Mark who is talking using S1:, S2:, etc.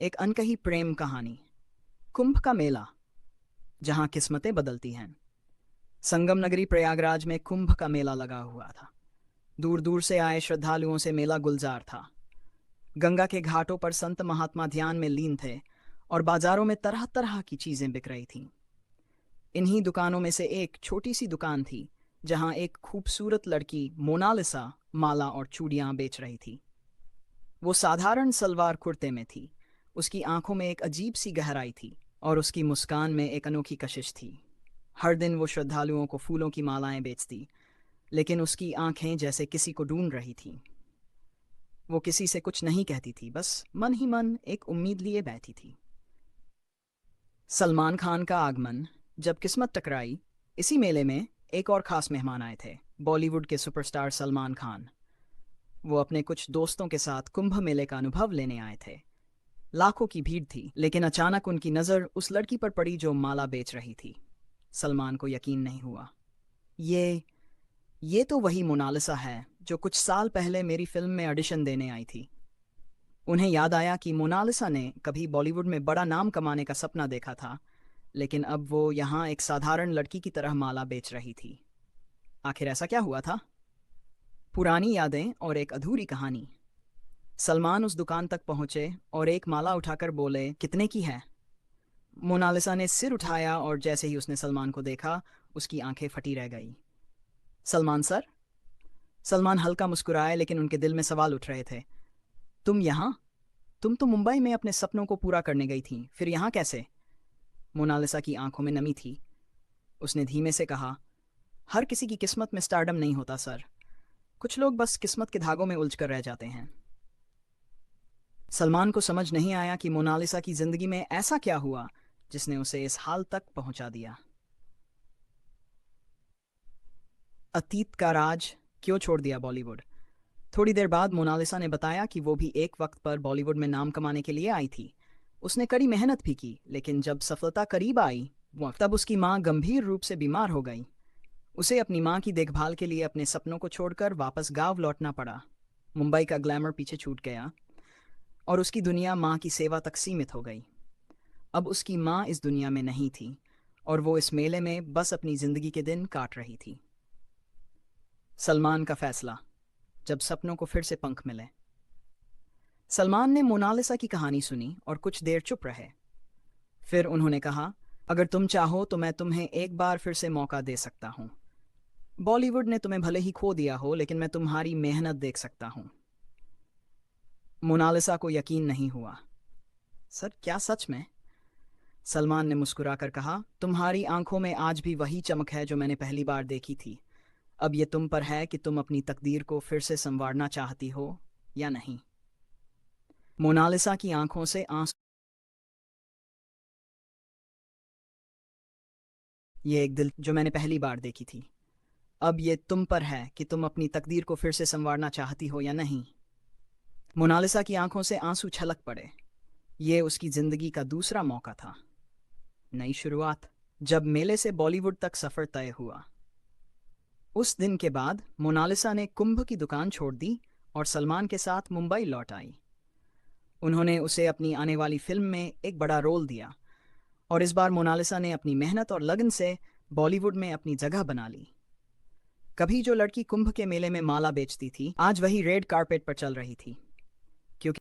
S1: एक अनकही प्रेम कहानी। कुंभ का मेला, जहां किस्मतें बदलती हैं। संगम नगरी प्रयागराज में कुंभ का मेला लगा हुआ था। दूर दूर से आए श्रद्धालुओं से मेला गुलजार था। गंगा के घाटों पर संत महात्मा ध्यान में लीन थे और बाजारों में तरह तरह की चीजें बिक रही थीं। इन्हीं दुकानों में से एक छोटी सी दुकान थी, जहां एक खूबसूरत लड़की मोनालिसा माला और चूड़ियां बेच रही थी। वो साधारण सलवार कुर्ते में थी। उसकी आंखों में एक अजीब सी गहराई थी और उसकी मुस्कान में एक अनोखी कशिश थी। हर दिन वो श्रद्धालुओं को फूलों की मालाएं बेचती, लेकिन उसकी आंखें जैसे किसी को ढूंढ रही थीं। वो किसी से कुछ नहीं कहती थी, बस मन ही मन एक उम्मीद लिए बैठी थी। सलमान खान का आगमन। जब किस्मत टकराई, इसी मेले में एक और खास मेहमान आए थे, बॉलीवुड के सुपरस्टार सलमान खान। वो अपने कुछ दोस्तों के साथ कुंभ मेले का अनुभव लेने आए थे। लाखों की भीड़ थी, लेकिन अचानक उनकी नज़र उस लड़की पर पड़ी जो माला बेच रही थी। सलमान को यकीन नहीं हुआ। ये ये तो वही मोनालिसा है जो कुछ साल पहले मेरी फिल्म में ऑडिशन देने आई थी। उन्हें याद आया कि मोनालिसा ने कभी बॉलीवुड में बड़ा नाम कमाने का सपना देखा था, लेकिन अब वो यहाँ एक साधारण लड़की की तरह माला बेच रही थी। आखिर ऐसा क्या हुआ था? पुरानी यादें और एक अधूरी कहानी। सलमान उस दुकान तक पहुंचे और एक माला उठाकर बोले, कितने की है? मोनालिसा ने सिर उठाया और जैसे ही उसने सलमान को देखा, उसकी आंखें फटी रह गई। सलमान सर? सलमान हल्का मुस्कुराए, लेकिन उनके दिल में सवाल उठ रहे थे। तुम यहाँ? तुम तो मुंबई में अपने सपनों को पूरा करने गई थी, फिर यहाँ कैसे? मोनालिसा की आंखों में नमी थी। उसने धीमे से कहा, हर किसी की किस्मत में स्टारडम नहीं होता सर। कुछ लोग बस किस्मत के धागों में उलझ कर रह जाते हैं। सलमान को समझ नहीं आया कि मोनालिसा की जिंदगी में ऐसा क्या हुआ जिसने उसे इस हाल तक पहुंचा दिया। अतीत का राज, क्यों छोड़ दिया बॉलीवुड? थोड़ी देर बाद मोनालिसा ने बताया कि वो भी एक वक्त पर बॉलीवुड में नाम कमाने के लिए आई थी। उसने कड़ी मेहनत भी की, लेकिन जब सफलता करीब आई, वो तब उसकी माँ गंभीर रूप से बीमार हो गई। उसे अपनी माँ की देखभाल के लिए अपने सपनों को छोड़कर वापस गांव लौटना पड़ा। मुंबई का ग्लैमर पीछे छूट गया और उसकी दुनिया माँ की सेवा तक सीमित हो गई। अब उसकी माँ इस दुनिया में नहीं थी और वो इस मेले में बस अपनी जिंदगी के दिन काट रही थी। सलमान का फैसला। जब सपनों को फिर से पंख मिले। सलमान ने मोनालिसा की कहानी सुनी और कुछ देर चुप रहे। फिर उन्होंने कहा, अगर तुम चाहो तो मैं तुम्हें एक बार फिर से मौका दे सकता हूँ। बॉलीवुड ने तुम्हें भले ही खो दिया हो, लेकिन मैं तुम्हारी मेहनत देख सकता हूँ। मोनालिसा को यकीन नहीं हुआ। सर, क्या सच में? सलमान ने मुस्कुराकर कहा, तुम्हारी आंखों में आज भी वही चमक है जो मैंने पहली बार देखी थी। अब ये तुम पर है कि तुम अपनी तकदीर को फिर से संवारना चाहती हो या नहीं। मोनालिसा की आंखों से आंसू। ये एक दिल जो मैंने पहली बार देखी थी। अब ये तुम पर है कि तुम अपनी तकदीर को फिर से संवारना चाहती हो या नहीं। मोनालिसा की आंखों से आंसू छलक पड़े। ये उसकी जिंदगी का दूसरा मौका था। नई शुरुआत। जब मेले से बॉलीवुड तक सफर तय हुआ, उस दिन के बाद मोनालिसा ने कुंभ की दुकान छोड़ दी और सलमान के साथ मुंबई लौट आई। उन्होंने उसे अपनी आने वाली फिल्म में एक बड़ा रोल दिया और इस बार मोनालिसा ने अपनी मेहनत और लगन से बॉलीवुड में अपनी जगह बना ली। कभी जो लड़की कुंभ के मेले में माला बेचती थी, आज वही रेड कारपेट पर चल रही थी।